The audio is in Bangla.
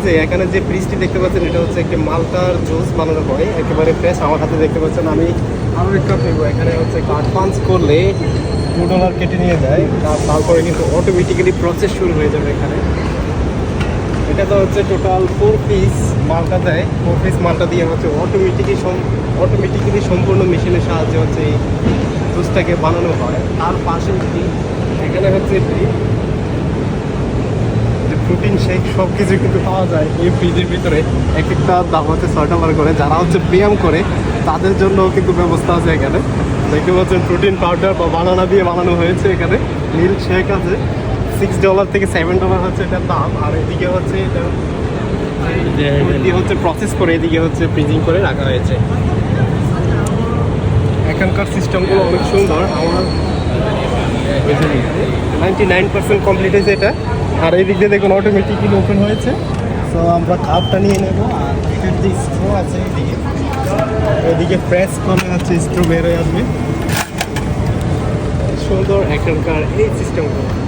যে এখানে যে ফ্রিজটি দেখতে পাচ্ছেন এটা হচ্ছে একটি মালটার জুস বানানো হয় একেবারে ফ্রেশ। আমার হাতে দেখতে পাচ্ছেন আমি আরও একটা নেবো। এখানে হচ্ছে কার্ড পাঞ্চ করলে $2 কেটে নিয়ে যায়, তারপরে কিন্তু অটোমেটিক্যালি প্রসেস শুরু হয়ে যাবে এখানে। এটা তো হচ্ছে টোটাল 4 পিস মালটা দেয়। 4 পিস মালটা দিয়ে হচ্ছে অটোমেটিক্যালি সম্পূর্ণ মেশিনের সাহায্যে হচ্ছে এই জুসটাকে বানানো হয়। তার পাশে এখানে হচ্ছে প্রোটিন শেক সব কিছু কিন্তু পাওয়া যায় এই ফ্রিজের ভিতরে। এক একটা দাম হচ্ছে $6 করে। যারা হচ্ছে ব্যায়াম করে তাদের জন্য কিন্তু ব্যবস্থা আছে এখানে। দেখতে পাচ্ছেন প্রোটিন পাউডার বা বানানা দিয়ে বানানো হয়েছে। এখানে মিল্ক শেক আছে। $6 থেকে $7 হচ্ছে এটার দাম। আর এদিকে হচ্ছে এটা হচ্ছে প্রসেস করে এদিকে হচ্ছে ফ্রিজিং করে রাখা হয়েছে। এখানকার সিস্টেমগুলো অনেক সুন্দর। আমার 99% কমপ্লিট হয়েছে এটা। আর এই দিক দিয়ে দেখুন অটোমেটিক্যালি ওপেন হয়েছে। সো আমরা কাপটা নিয়ে নেব। আর এটার যে স্ট্রো আছে এদিকে প্রেস করলে হচ্ছে স্ট্রো বের হয়ে আসবে। সুন্দর এখানকার এই সিস্টেমগুলো।